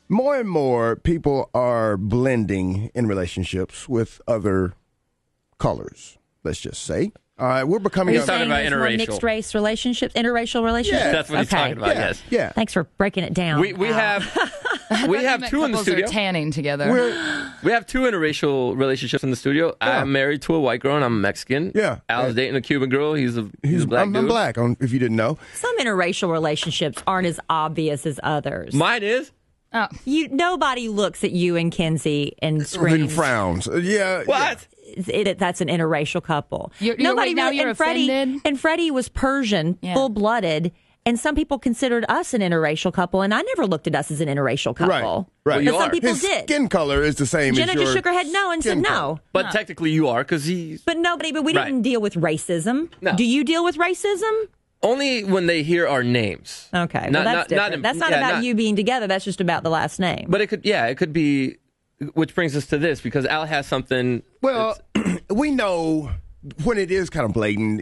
More and more people are blending in relationships with other colors, let's just say. We're becoming... He's talking about interracial. Mixed race relationships, interracial relationships? Yeah. That's what he's talking about, yes. Yeah. Thanks for breaking it down. We have two in the studio. Are tanning together. We have two interracial relationships in the studio. Yeah. I'm married to a white girl and I'm Mexican. Yeah. Al's dating a Cuban girl. He's a black dude. I'm black, if you didn't know. Some interracial relationships aren't as obvious as others. Mine is. Oh. Nobody looks at you and Kinsey and Then screams. frowns. Yeah. What? That's an interracial couple. Nobody now you're offended? And Freddie was Persian, full-blooded, and some people considered us an interracial couple, and I never looked at us as an interracial couple. Right. But some people His did. skin color is the same Jenna as your just shook her head no and said skin no. color. But technically you are because he's... But we Right. didn't deal with racism. No. Do you deal with racism? Only when they hear our names. Okay, Not- that's not- different. That's not yeah, about not- you being together. That's just about the last name. But it could be, which brings us to this, because Al has something... Well, we know when it is kind of blatant,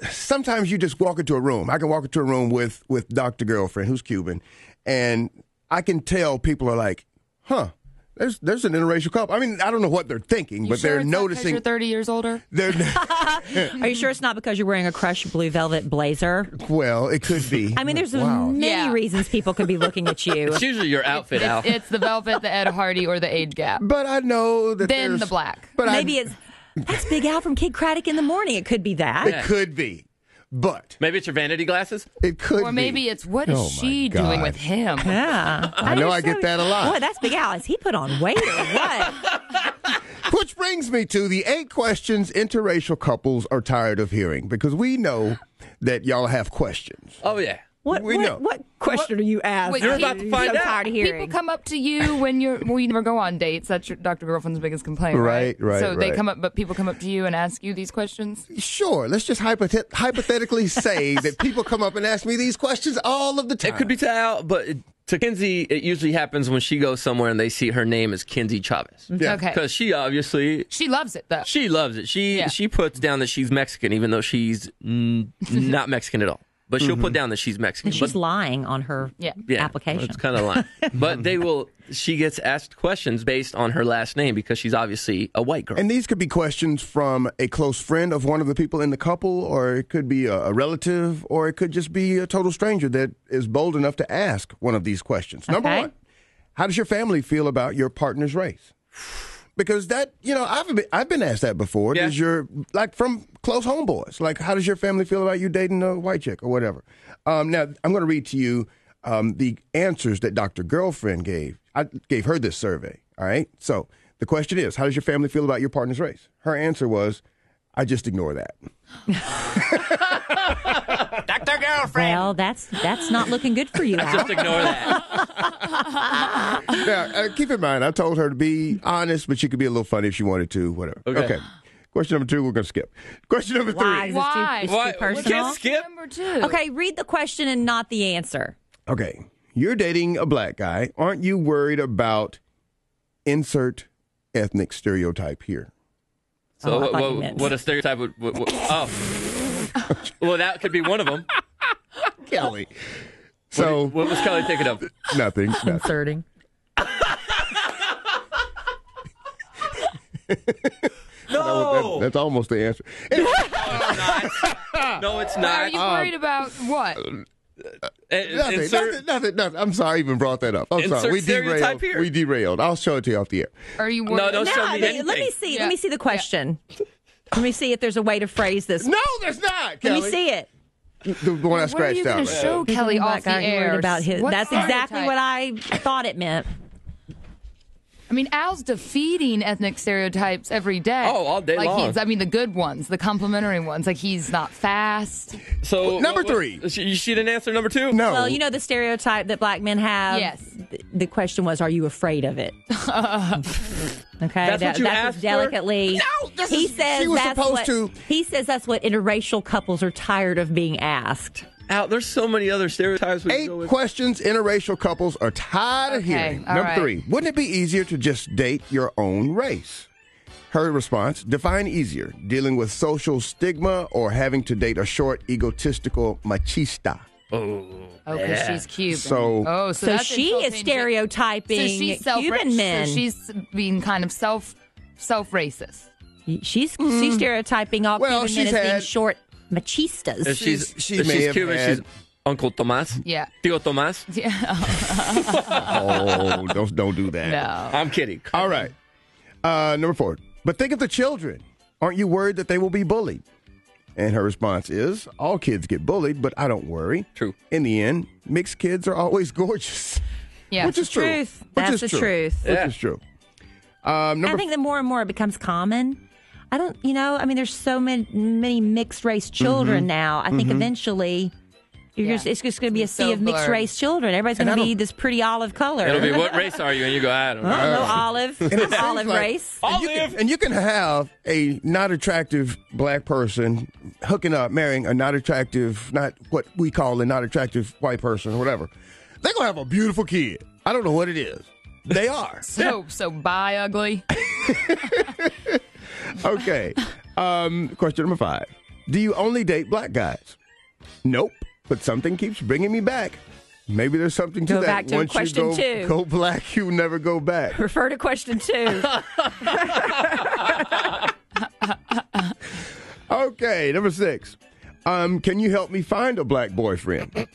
sometimes you just walk into a room. I can walk into a room with Dr. Girlfriend, who's Cuban, and I can tell people are like, huh, there's an interracial couple. I mean, I don't know what they're thinking, but they're noticing. You're 30 years older? Are you sure it's not because you're wearing a crushed blue velvet blazer? Well, it could be. I mean, there's many reasons people could be looking at you. It's usually your outfit, Al. It's the velvet, the Ed Hardy, or the age gap. But I know that Then there's... the black. But Maybe that's Big Al from Kid Craddock in the Morning. It could be that. It could be. But Maybe it's your vanity glasses? it could be. Or maybe it's what is she doing with him? Yeah. I know I get that a lot. Boy, that's Big Al. Has he put on weight or what? Which brings me to the 8 questions interracial couples are tired of hearing, because we know that y'all have questions. Oh, yeah. What question are you asking? Wait, You're about to find so out. tired of hearing. People come up to you when you never go on dates. That's your Dr. Girlfriend's biggest complaint, right? Right. So they come up, but people come up to you and ask you these questions? Sure. Let's just hypothetically say that people come up and ask me these questions all of the time. It could be to Al, but to Kinsey, it usually happens when she goes somewhere and they see her name is Kinsey Chavez. Yeah. Okay. Because she obviously... She loves it, though. She loves it. She puts down that she's Mexican, even though she's not Mexican at all. But she'll put down that she's Mexican. And she's But- lying on her application. It's kind of lying. But she gets asked questions based on her last name because she's obviously a white girl. And these could be questions from a close friend of one of the people in the couple, or it could be a relative, or it could just be a total stranger that is bold enough to ask one of these questions. Number one, how does your family feel about your partner's race? Because that, I've been asked that before. Yeah. Does from close homeboys, like, how does your family feel about you dating a white chick or whatever? Now, I'm going to read to you the answers that Dr. Girlfriend gave. I gave her this survey, all right? So the question is, how does your family feel about your partner's race? Her answer was, I just ignore that. Dr. Girlfriend! Well, that's not looking good for you, Al. Just ignore that. Now, keep in mind, I told her to be honest, but she could be a little funny if she wanted to, whatever. Okay. Question number 2, we're going to skip. Question number 3. Why? Is it Why? too Why? We personal? can't skip. Number 2. Okay, read the question and not the answer. Okay. You're dating a black guy. Aren't you worried about insert ethnic stereotype here? So I thought you meant. what a stereotype would... Well, that could be one of them. Kelly. So What was Kelly thinking of? nothing. Inserting. No! That's almost the answer. No, it's Are not. you worried about what? Nothing. I'm sorry I even brought that up. I'm sorry. Insert stereotype here. We derailed. I'll show it to you off the air. Are you worried? No, don't show No, me let anything. me see. Yeah. Let me see the question. Let me see if there's a way to phrase this. No, there's not, Kelly. Let me see it. The one I Where are scratched you going out. to show Kelly off the Black guy air? worried about his. What That's exactly stereotype? what I thought it meant. I mean, Al's defeating ethnic stereotypes every day. Oh, all day long. The good ones, the complimentary ones. Like, he's not fast. So Number 3. She didn't answer number 2? No. Well, you know the stereotype that black men have. Yes. The question was, are you afraid of it? Okay, That's what you asked her? delicately. No, he says she was that's supposed what, to. He says that's what interracial couples are tired of being asked. Al, there's so many other stereotypes we can 8 go with. questions interracial couples are tired of Okay, hearing. all Number right. 3. Wouldn't it be easier to just date your own race? Her response, define easier, dealing with social stigma or having to date a short, egotistical machista. Oh, because she's Cuban. So, So that's she is insulting. stereotyping So she's Cuban men. So she's being kind of self-racist. She's stereotyping all Well, Cuban men she's as being had- short machistas. if she's She if may she's have Cuban, had- she's Uncle Tomas. Yeah. Tío Tomas. Yeah. oh, don't do that. No. I'm kidding. All right. Number 4. But think of the children. Aren't you worried that they will be bullied? And her response is, all kids get bullied, but I don't worry. True. In the end, mixed kids are always gorgeous. Yeah. Which is true. Truth. Which That's is the true. truth. Which Yeah. is true. I Number think the more and more it becomes common. I don't, there's so many mixed race children now. I think eventually it's just going to be a sea so of mixed blurred. race children. Everybody's going to be this pretty olive color. It'll be, what race are you? And you go, I don't know. No olive, it seems olive like- race. And you can have a not attractive black person hooking up, marrying a not attractive, not what we call a not attractive white person or whatever. They're going to have a beautiful kid. I don't know what it is. They are. So bye, ugly. Okay. Question number 5. Do you only date black guys? Nope. But something keeps bringing me back. Maybe there's something to Go that. back to Once question you 2. go black, you never go back. Refer to question 2. Okay, number 6. Can you help me find a black boyfriend?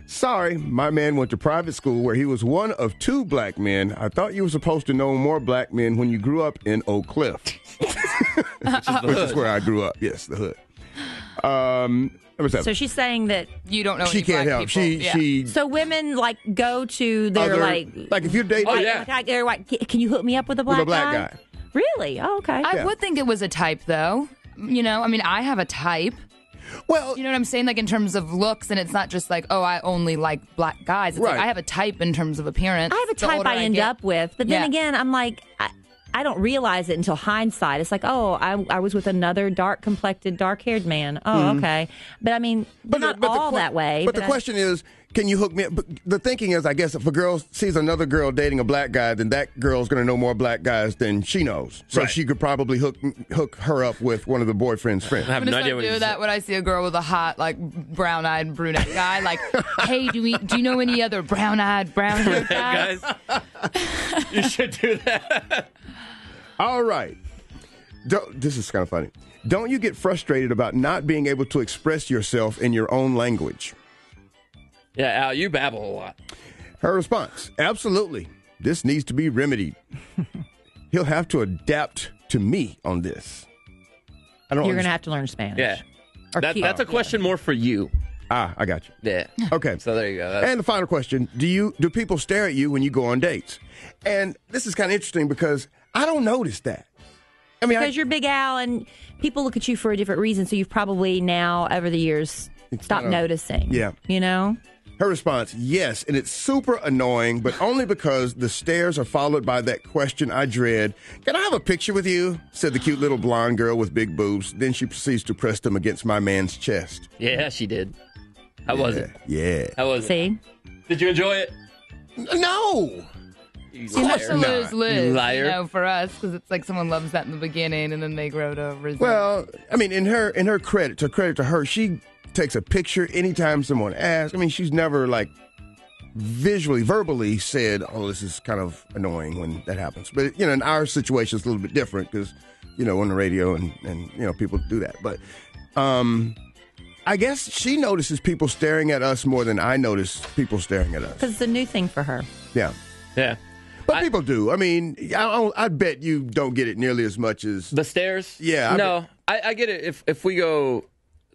Sorry, my man went to private school where he was one of 2 black men. I thought you were supposed to know more black men when you grew up in Oak Cliff. Which is where I grew up. Yes, the hood. Number 7. So she's saying that. You don't know She any can't black help. people. She So women go to their like if you're dating they're like, can you hook me up with a black guy. Really? Oh, okay. I would think it was a type, though. I have a type. Well, You know what I'm saying? Like in terms of looks, and it's not just like, oh, I only like black guys. It's Right. like I have a type in terms of appearance. I have a The type older I end get- up with, but then Yeah. again, I'm like, I don't realize it until hindsight. It's like, oh, I was with another dark-complected, dark-haired man. Oh, okay. But I mean, not all that way. But the question is, can you hook me up? But the thinking is, I guess, if a girl sees another girl dating a black guy, then that girl's going to know more black guys than she knows. So she could probably hook her up with one of the boyfriend's friends. I have I'm no gonna idea start what doing you that when I see a girl with a hot, like brown-eyed brunette guy. Like, hey, do you know any other brown-eyed, brown-haired guys? guys. You should do that. All right. This is kind of funny. Don't you get frustrated about not being able to express yourself in your own language? Yeah, Al, you babble a lot. Her response, absolutely. This needs to be remedied. He'll have to adapt to me on this. You're going to have to learn Spanish. Yeah. Or That's a question more for you. I got you. Yeah. Okay. So there you go. And the final question, do people stare at you when you go on dates? And this is kind of interesting because I don't notice that. I mean, Because you're Big Al and people look at you for a different reason, so you've probably now, over the years, stopped noticing. Yeah. You know? Her response, yes, and it's super annoying, but only because the stares are followed by that question I dread. Can I have a picture with you? Said the cute little blonde girl with big boobs. Then she proceeds to press them against my man's chest. Yeah, she did. How was it? Yeah. How was it? See? Did you enjoy it? No. You It's a liar. lose-lose, You liar. for us, because it's like someone loves that in the beginning, and then they grow to resent. Well, I mean, in her credit to her, she takes a picture anytime someone asks. I mean, she's never like verbally said, "Oh, this is kind of annoying" when that happens. But in our situation, it's a little bit different because on the radio and people do that. But I guess she notices people staring at us more than I notice people staring at us. Because it's a new thing for her. Yeah. Yeah. But people do. I mean, I bet you don't get it nearly as much as The stairs? Yeah, No, I get it. If we go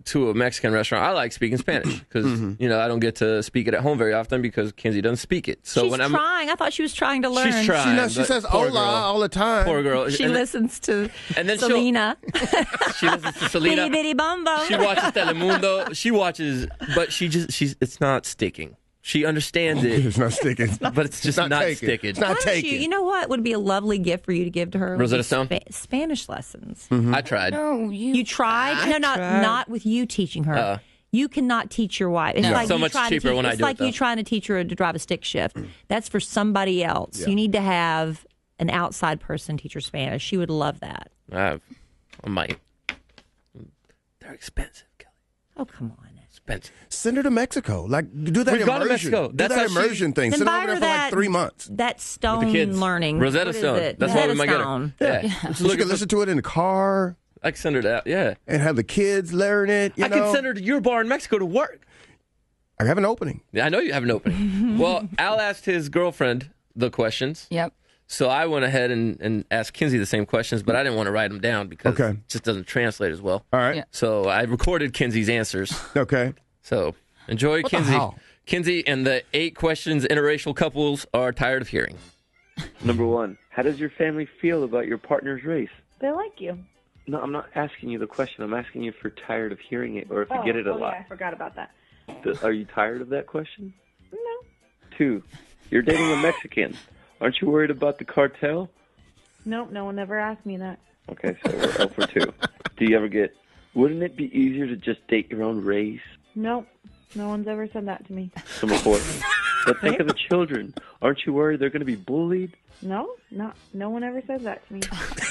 to a Mexican restaurant, I like speaking Spanish because, I don't get to speak it at home very often because Kinsey doesn't speak it. So She's when I'm trying. I thought she was trying to learn. She's trying. she but says poor "hola" girl. all the time. Poor girl. She And then- listens to and then Selena. She listens to Selena. Bitty bitty bum bum. She watches Telemundo. She watches, but it's not sticking. She understands it, It's not sticking. but it's just not taking. sticking. It's not Why don't taking. you know what would be a lovely gift for you to give to her? Rosetta Would be Stone? Spanish lessons. I tried. no, You tried? No, not with you teaching her. You cannot teach your wife. It's No. like So you much trying to cheaper teach, when I it's do it, like you though. trying to teach her to drive a stick shift. That's for somebody else. Yeah. You need to have an outside person teach her Spanish. She would love that. I might. They're expensive, Kelly. Oh, come on. expensive. Send her to Mexico. Like, do that We've immersion. gone to Mexico. Do That's that how immersion thing. Then Send her buy over there her for like 3 months. That stone With the kids. learning. Rosetta What is Stone. it? That's what we might get her. Stone. Yeah. So she can listen to it in the car I can send her that. Yeah. and have the kids learn it. I can send her to your bar in Mexico to work. I have an opening. Yeah, I know you have an opening. Well, Al asked his girlfriend the questions. Yep. So I went ahead and asked Kinsey the same questions, but I didn't want to write them down because it just doesn't translate as well. All right. Yeah. So I recorded Kinsey's answers. Okay. So enjoy, What the Kinsey. hell? Kinsey and the 8 questions interracial couples are tired of hearing. Number 1, how does your family feel about your partner's race? They like you. No, I'm not asking you the question. I'm asking you if you're tired of hearing it or if you get it a lot. Yeah, I forgot about that. Are you tired of that question? No. 2, you're dating a Mexican. Aren't you worried about the cartel? Nope, no one ever asked me that. Okay, so we're 0 for 2. Do you ever get, wouldn't it be easier to just date your own race? Nope, no one's ever said that to me. Number 4, but think of the children. Aren't you worried they're going to be bullied? No one ever says that to me.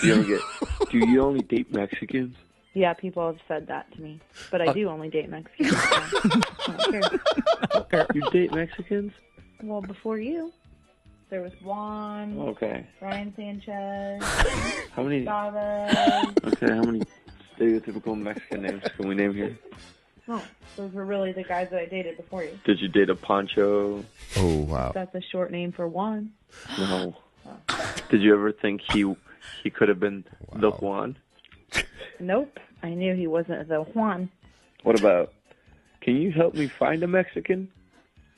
Do you only date Mexicans? Yeah, people have said that to me. But I do only date Mexicans. So I don't care. You date Mexicans? Well, before you, there was Juan, Okay. Ryan Sanchez, How many? Chavez. Okay, how many stereotypical Mexican names can we name here? No, those were really the guys that I dated before you. Did you date a Pancho? Oh, wow. That's a short name for Juan. No. Did you ever think he could have been the Juan? Nope, I knew he wasn't the Juan. What about, can you help me find a Mexican?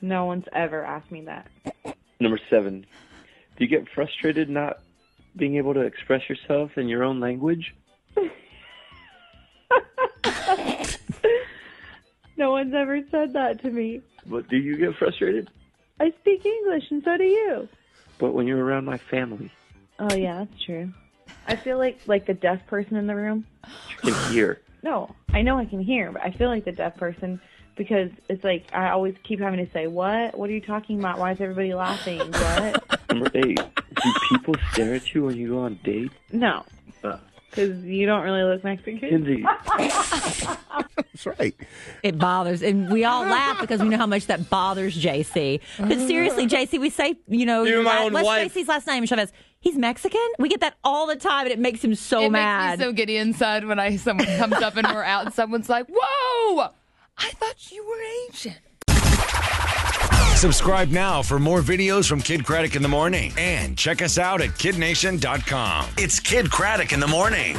No one's ever asked me that. Number 7, do you get frustrated not being able to express yourself in your own language? No one's ever said that to me. But do you get frustrated? I speak English, and so do you. But when you're around my family, Oh, yeah, that's true. I feel like the deaf person in the room. you can hear. No, I know I can hear, but I feel like the deaf person because it's like I always keep having to say, what? What are you talking about? Why is everybody laughing? What? Number 8, do people stare at you when you go on dates? No, because you don't really look Mexican. Kinsey. That's right. It bothers, and we all laugh because we know how much that bothers JC. But seriously, JC, we say, You're my own what's wife. JC's last name? Chavez. He's Mexican. We get that all the time, and it makes him so mad. Makes me so giddy inside when someone comes up and we're out and someone's like, "Whoa, I thought you were Asian." Subscribe now for more videos from Kid Craddock in the Morning. And check us out at kidnation.com. It's Kid Craddock in the Morning.